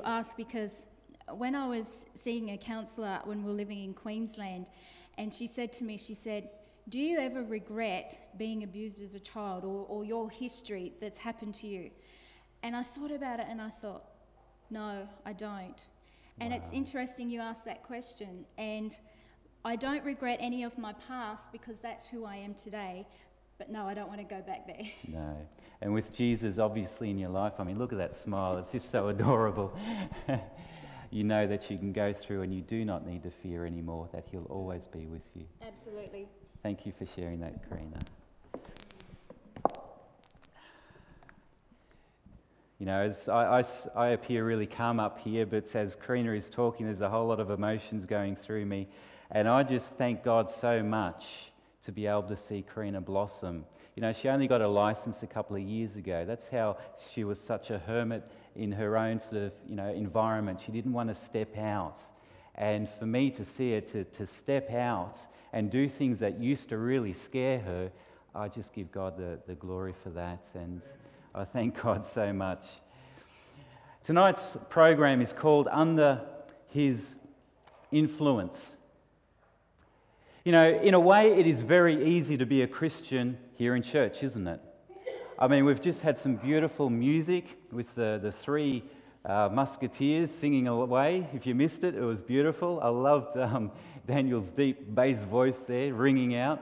ask because when I was seeing a counsellor when we were living in Queensland, and she said to me, she said, do you ever regret being abused as a child or your history that's happened to you? And I thought about it and I thought, no, I don't. And Wow. it's interesting you asked that question. And I don't regret any of my past because that's who I am today. But no, I don't want to go back there. No. And with Jesus obviously in your life, I mean, look at that smile. It's just so adorable. You know that you can go through and you do not need to fear anymore, that he'll always be with you. Absolutely. Thank you for sharing that, Karina. You know, as I appear really calm up here, but as Karina is talking, there's a whole lot of emotions going through me. And I just thank God so much to be able to see Karina blossom. You know, she only got a license a couple of years ago. That's how she was such a hermit in her own sort of, you know, environment. She didn't want to step out. And for me to see her to step out and do things that used to really scare her, I just give God the glory for that. And I thank God so much. Tonight's program is called Under His Influence. You know, in a way, it is very easy to be a Christian here in church, isn't it? I mean, we've just had some beautiful music with the three musketeers singing away. If you missed it, it was beautiful. I loved Daniel's deep bass voice there ringing out.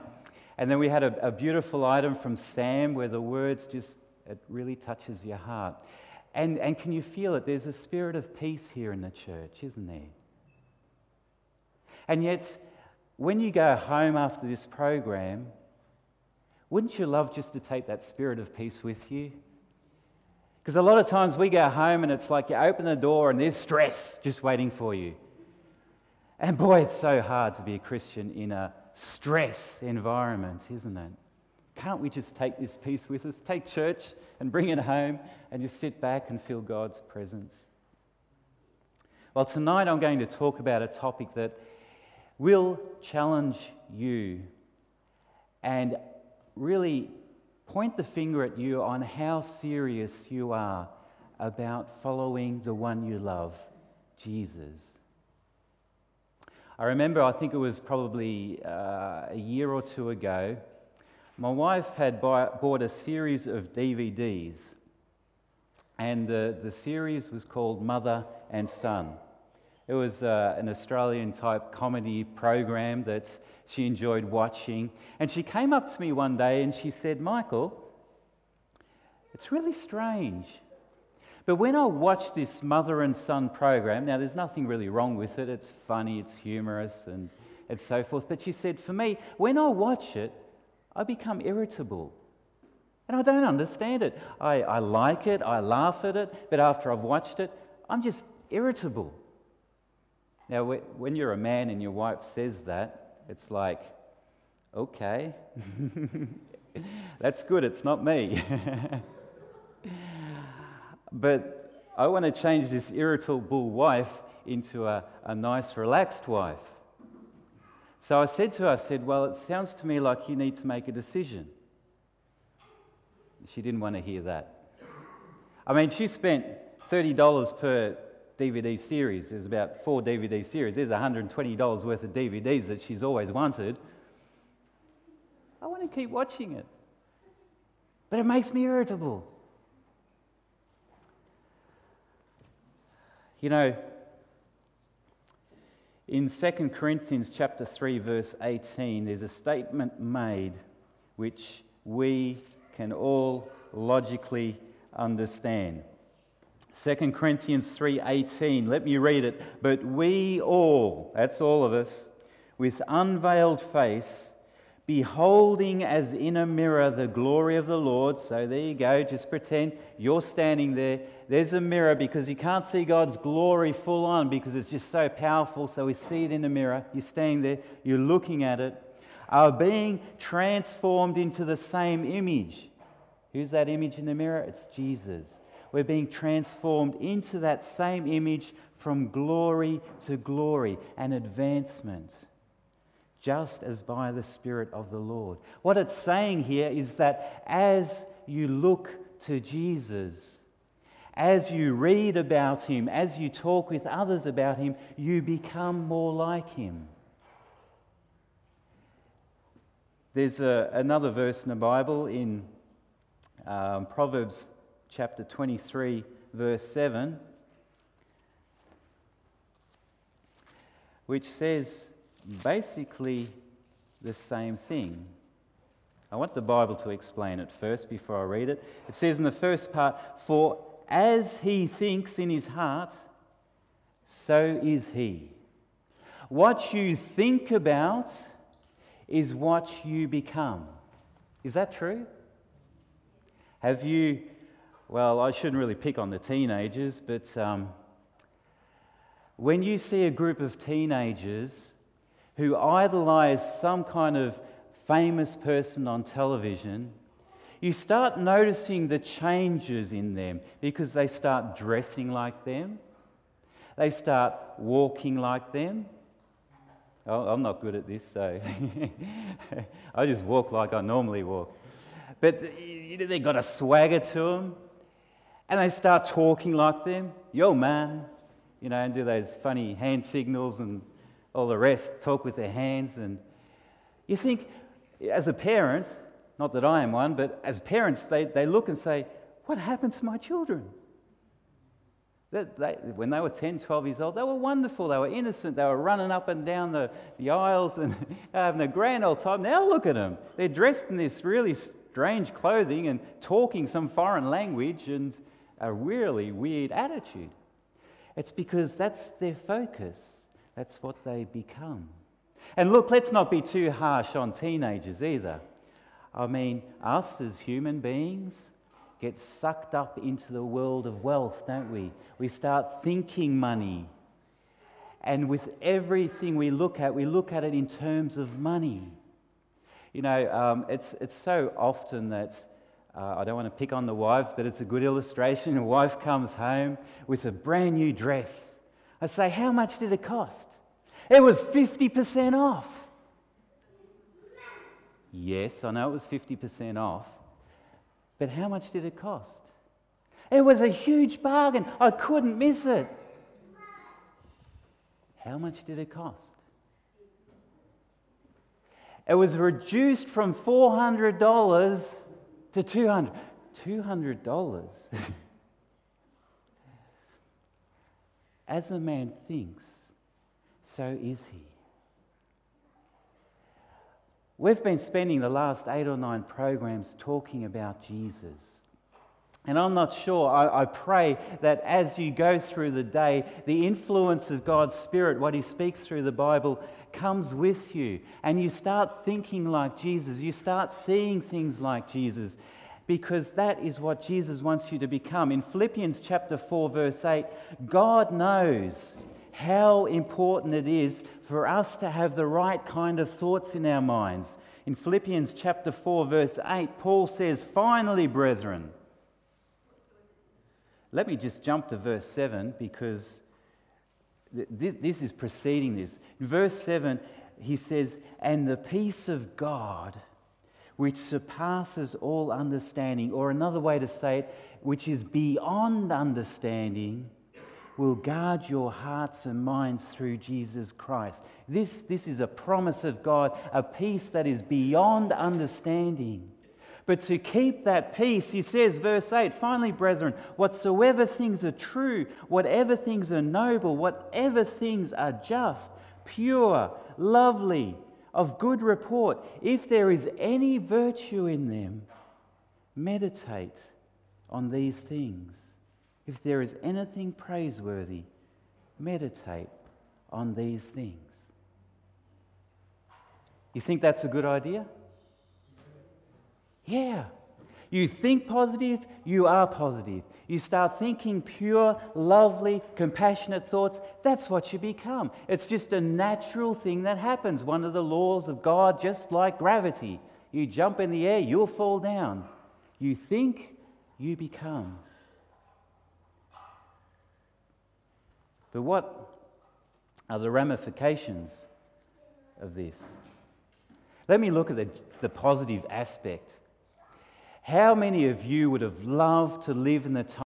And then we had a beautiful item from Sam where the words just, it really touches your heart. And can you feel it? There's a spirit of peace here in the church, isn't there? And yet, when you go home after this program, wouldn't you love just to take that spirit of peace with you? Because a lot of times we go home and it's like you open the door and there's stress just waiting for you. And boy, it's so hard to be a Christian in a stress environment, isn't it? Can't we just take this peace with us, take church and bring it home and just sit back and feel God's presence? Well, tonight I'm going to talk about a topic that will challenge you and really point the finger at you on how serious you are about following the one you love, Jesus. I remember, I think it was probably a year or two ago, my wife had bought a series of DVDs, and the series was called Mother and Son. It was an Australian-type comedy program that she enjoyed watching. And she came up to me one day and she said, Michael, it's really strange, but when I watch this Mother and Son program, now there's nothing really wrong with it, it's funny, it's humorous and so forth, but she said, for me, when I watch it, I become irritable. And I don't understand it. I like it, I laugh at it, but after I've watched it, I'm just irritable. Now, when you're a man and your wife says that, it's like, okay, that's good, it's not me. But I want to change this irritable wife into a nice, relaxed wife. So I said to her, well, it sounds to me like you need to make a decision. She didn't want to hear that. I mean, she spent $30 per DVD series. There's about 4 DVD series. There's $120 worth of DVDs that she's always wanted. I want to keep watching it. But it makes me irritable. You know, in 2 Corinthians chapter 3, verse 18, there's a statement made which we can all logically understand. 2 Corinthians 3:18, let me read it. But we all, that's all of us, with unveiled face, beholding as in a mirror the glory of the Lord. So there you go, just pretend you're standing there. There's a mirror because you can't see God's glory full on because it's just so powerful. So we see it in the mirror. You're standing there, you're looking at it, are being transformed into the same image. Who's that image in the mirror? It's Jesus. We're being transformed into that same image from glory to glory and advancement, just as by the Spirit of the Lord. What it's saying here is that as you look to Jesus, As you read about him, as you talk with others about him, you become more like him. There's another verse in the Bible in Proverbs chapter 23, verse 7, which says basically the same thing. I want the Bible to explain it first before I read it. It says in the first part, "For as he thinks in his heart, so is he." What you think about is what you become. Is that true? Have you, well, I shouldn't really pick on the teenagers, but when you see a group of teenagers who idolize some kind of famous person on television, you start noticing the changes in them because they start dressing like them, they start walking like them. Oh, I'm not good at this, so I just walk like I normally walk. But they've got a swagger to them, and they start talking like them. Yo, man, and do those funny hand signals and all the rest, talk with their hands. And you think, as a parent, not that I am one, but as parents, they look and say, what happened to my children? When they were 10, 12 years old, they were wonderful, they were innocent, they were running up and down the aisles and having a grand old time. Now look at them. They're dressed in this really strange clothing and talking some foreign language and a really weird attitude. It's because that's their focus. That's what they become. And look, let's not be too harsh on teenagers either. I mean, us as human beings get sucked up into the world of wealth, don't we? We start thinking money. And with everything we look at it in terms of money. It's so often that, I don't want to pick on the wives, but it's a good illustration. A wife comes home with a brand new dress. I say, how much did it cost? It was 50% off. Yes, I know it was 50% off. But how much did it cost? It was a huge bargain. I couldn't miss it. How much did it cost? It was reduced from $400 to $200. $200. As a man thinks, so is he. We've been spending the last 8 or 9 programs talking about Jesus. And I'm not sure, I pray that as you go through the day, the influence of God's Spirit, what He speaks through the Bible, comes with you. And you start thinking like Jesus. You start seeing things like Jesus. Because that is what Jesus wants you to become. In Philippians chapter 4, verse 8, God knows how important it is for us to have the right kind of thoughts in our minds. In Philippians chapter 4, verse 8, Paul says, "Finally, brethren," let me just jump to verse 7 because this is preceding this. In verse 7, he says, "And the peace of God, which surpasses all understanding," or another way to say it, which is beyond understanding, "will guard your hearts and minds through Jesus Christ." This is a promise of God, a peace that is beyond understanding. But to keep that peace, he says, verse 8, "Finally, brethren, whatsoever things are true, whatever things are noble, whatever things are just, pure, lovely, of good report, if there is any virtue in them, meditate on these things. If there is anything praiseworthy, meditate on these things." You think that's a good idea? Yeah. You think positive, you are positive. You start thinking pure, lovely, compassionate thoughts, that's what you become. It's just a natural thing that happens. One of the laws of God, just like gravity. You jump in the air, you'll fall down. You think, you become. But what are the ramifications of this? Let me look at the positive aspect. How many of you would have loved to live in the time